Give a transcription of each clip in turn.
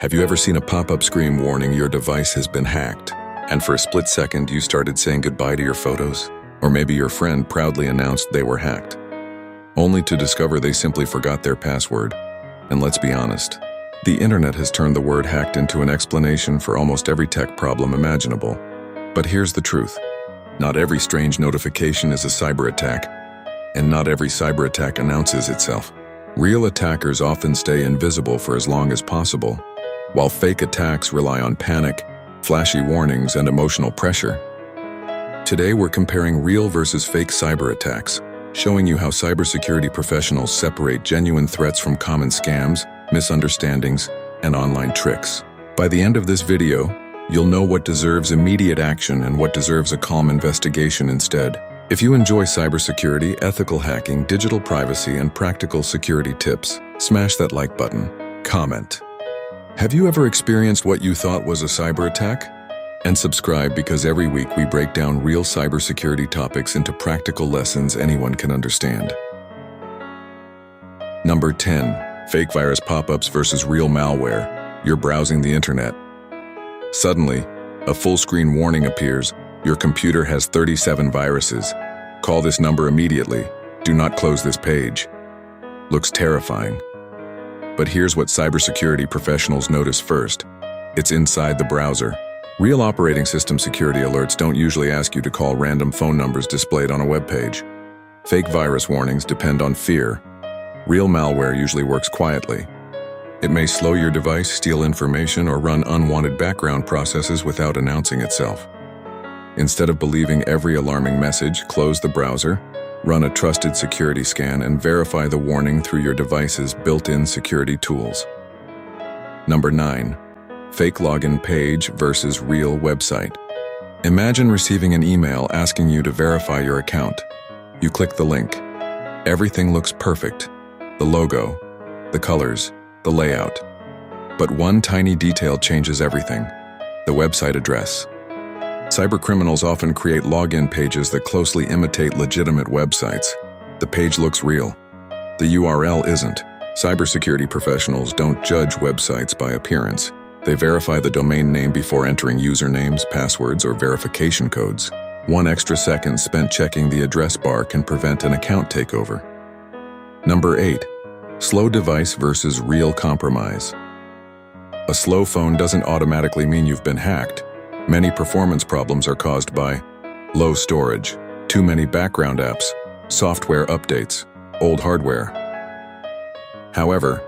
Have you ever seen a pop-up screen warning your device has been hacked, and for a split second you started saying goodbye to your photos? Or maybe your friend proudly announced they were hacked, only to discover they simply forgot their password. And let's be honest, the internet has turned the word hacked into an explanation for almost every tech problem imaginable. But here's the truth. Not every strange notification is a cyber attack, and not every cyber attack announces itself. Real attackers often stay invisible for as long as possible, while fake attacks rely on panic, flashy warnings, and emotional pressure. Today we're comparing real versus fake cyber attacks, showing you how cybersecurity professionals separate genuine threats from common scams, misunderstandings, and online tricks. By the end of this video, you'll know what deserves immediate action and what deserves a calm investigation instead. If you enjoy cybersecurity, ethical hacking, digital privacy, and practical security tips, smash that like button. Comment. Have you ever experienced what you thought was a cyber attack? And subscribe, because every week we break down real cybersecurity topics into practical lessons anyone can understand. Number 10. Fake virus pop-ups versus real malware. You're browsing the internet. Suddenly, a full-screen warning appears. Your computer has 37 viruses. Call this number immediately. Do not close this page. Looks terrifying. But here's what cybersecurity professionals notice first. It's inside the browser. Real operating system security alerts don't usually ask you to call random phone numbers displayed on a web page. Fake virus warnings depend on fear. Real malware usually works quietly. It may slow your device, steal information, or run unwanted background processes without announcing itself. Instead of believing every alarming message, close the browser, run a trusted security scan, and verify the warning through your device's built-in security tools. Number 9. Fake login page versus real website. Imagine receiving an email asking you to verify your account. You click the link. Everything looks perfect. The logo, the colors, the layout. But one tiny detail changes everything: the website address. Cybercriminals often create login pages that closely imitate legitimate websites. The page looks real. The URL isn't. Cybersecurity professionals don't judge websites by appearance. They verify the domain name before entering usernames, passwords, or verification codes. One extra second spent checking the address bar can prevent an account takeover. Number 8. Slow device versus real compromise. A slow phone doesn't automatically mean you've been hacked. Many performance problems are caused by low storage, too many background apps, software updates, old hardware. However,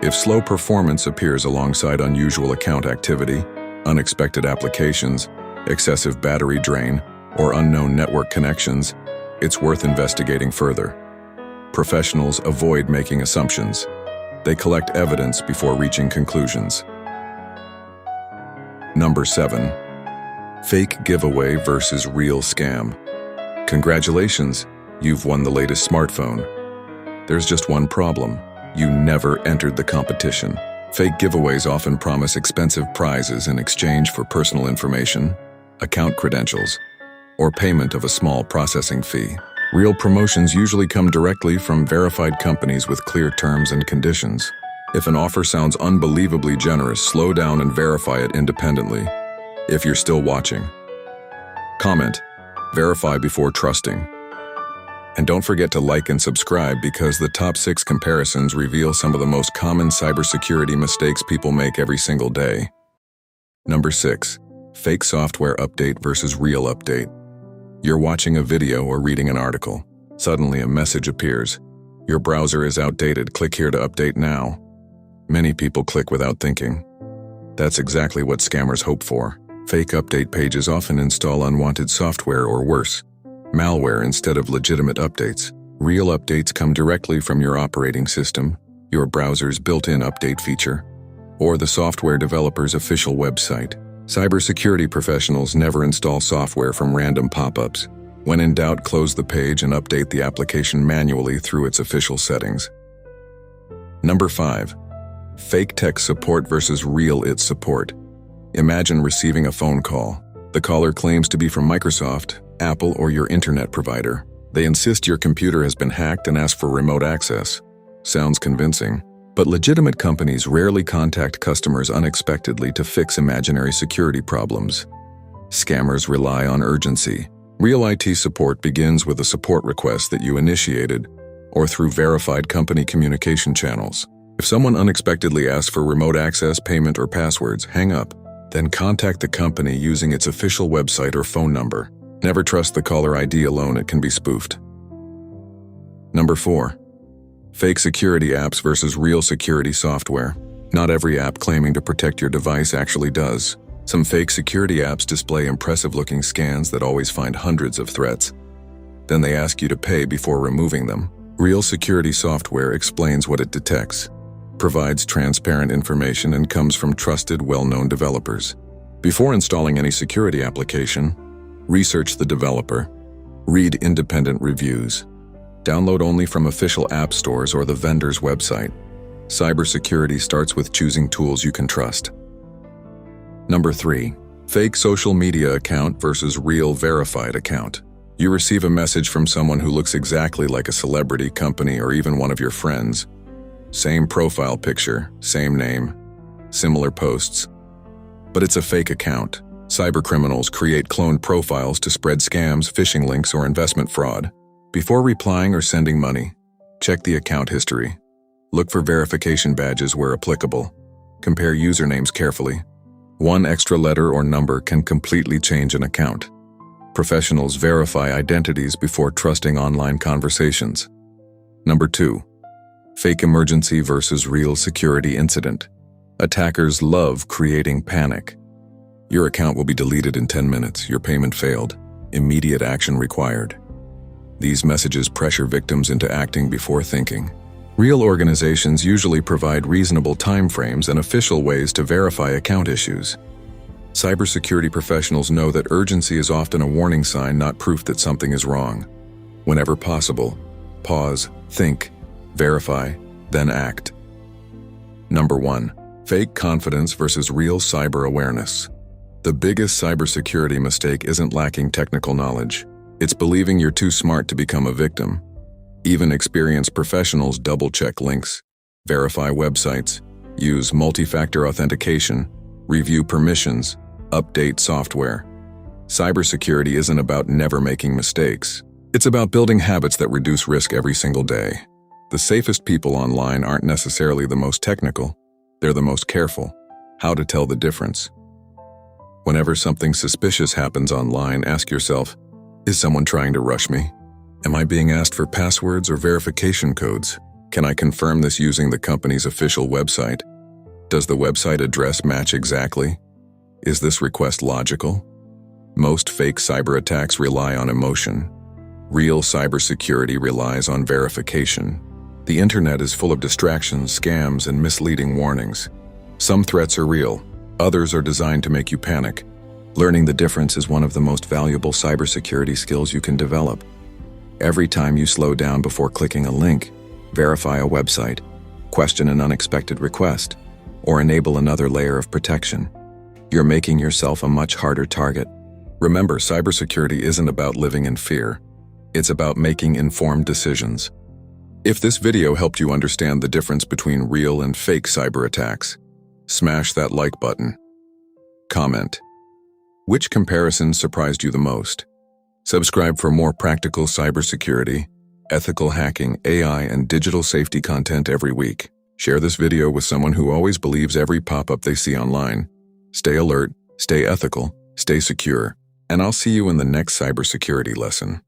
if slow performance appears alongside unusual account activity, unexpected applications, excessive battery drain, or unknown network connections, it's worth investigating further. Professionals avoid making assumptions. They collect evidence before reaching conclusions. Number 7. Fake giveaway versus real scam. Congratulations, you've won the latest smartphone. There's just one problem. You never entered the competition. Fake giveaways often promise expensive prizes in exchange for personal information, account credentials, or payment of a small processing fee. Real promotions usually come directly from verified companies with clear terms and conditions. If an offer sounds unbelievably generous, slow down and verify it independently. If you're still watching, comment, verify before trusting. And don't forget to like and subscribe, because the top 6 comparisons reveal some of the most common cybersecurity mistakes people make every single day. Number 6. Fake software update versus real update. You're watching a video or reading an article. Suddenly a message appears. Your browser is outdated. Click here to update now. Many people click without thinking. That's exactly what scammers hope for. Fake update pages often install unwanted software, or worse, malware, instead of legitimate updates. Real updates come directly from your operating system, your browser's built-in update feature, or the software developer's official website. Cybersecurity professionals never install software from random pop-ups. When in doubt, close the page and update the application manually through its official settings. Number 5. Fake tech support versus real IT support. Imagine receiving a phone call. The caller claims to be from Microsoft, Apple, or your internet provider. They insist your computer has been hacked and ask for remote access. Sounds convincing. But legitimate companies rarely contact customers unexpectedly to fix imaginary security problems. Scammers rely on urgency. Real IT support begins with a support request that you initiated or through verified company communication channels. If someone unexpectedly asks for remote access, payment, or passwords, hang up. Then contact the company using its official website or phone number. Never trust the caller ID alone, it can be spoofed. Number 4. Fake security apps versus real security software. Not every app claiming to protect your device actually does. Some fake security apps display impressive-looking scans that always find hundreds of threats. Then they ask you to pay before removing them. Real security software explains what it detects, provides transparent information, and comes from trusted, well-known developers. Before installing any security application, research the developer, read independent reviews, download only from official app stores or the vendor's website. Cybersecurity starts with choosing tools you can trust. Number 3. Fake social media account versus real verified account. You receive a message from someone who looks exactly like a celebrity, company, or even one of your friends. Same profile picture, same name, similar posts. But it's a fake account. Cybercriminals create cloned profiles to spread scams, phishing links, or investment fraud. Before replying or sending money, check the account history. Look for verification badges where applicable. Compare usernames carefully. One extra letter or number can completely change an account. Professionals verify identities before trusting online conversations. Number 2. Fake emergency versus real security incident. Attackers love creating panic. Your account will be deleted in 10 minutes, your payment failed, immediate action required. These messages pressure victims into acting before thinking. Real organizations usually provide reasonable timeframes and official ways to verify account issues. Cybersecurity professionals know that urgency is often a warning sign, not proof that something is wrong. Whenever possible, pause, think, verify, then act. Number 1. Fake confidence versus real cyber awareness. The biggest cybersecurity mistake isn't lacking technical knowledge. It's believing you're too smart to become a victim. Even experienced professionals double-check links, verify websites, use multi-factor authentication, review permissions, update software. Cybersecurity isn't about never making mistakes. It's about building habits that reduce risk every single day. The safest people online aren't necessarily the most technical. They're the most careful. How to tell the difference. Whenever something suspicious happens online, ask yourself, is someone trying to rush me? Am I being asked for passwords or verification codes? Can I confirm this using the company's official website? Does the website address match exactly? Is this request logical? Most fake cyber attacks rely on emotion. Real cybersecurity relies on verification. The internet is full of distractions, scams, and misleading warnings. Some threats are real, others are designed to make you panic. Learning the difference is one of the most valuable cybersecurity skills you can develop. Every time you slow down before clicking a link, verify a website, question an unexpected request, or enable another layer of protection, you're making yourself a much harder target. Remember, cybersecurity isn't about living in fear. It's about making informed decisions. If this video helped you understand the difference between real and fake cyber attacks, smash that like button. Comment. Which comparison surprised you the most? Subscribe for more practical cybersecurity, ethical hacking, AI, and digital safety content every week. Share this video with someone who always believes every pop-up they see online. Stay alert, stay ethical, stay secure, and I'll see you in the next cybersecurity lesson.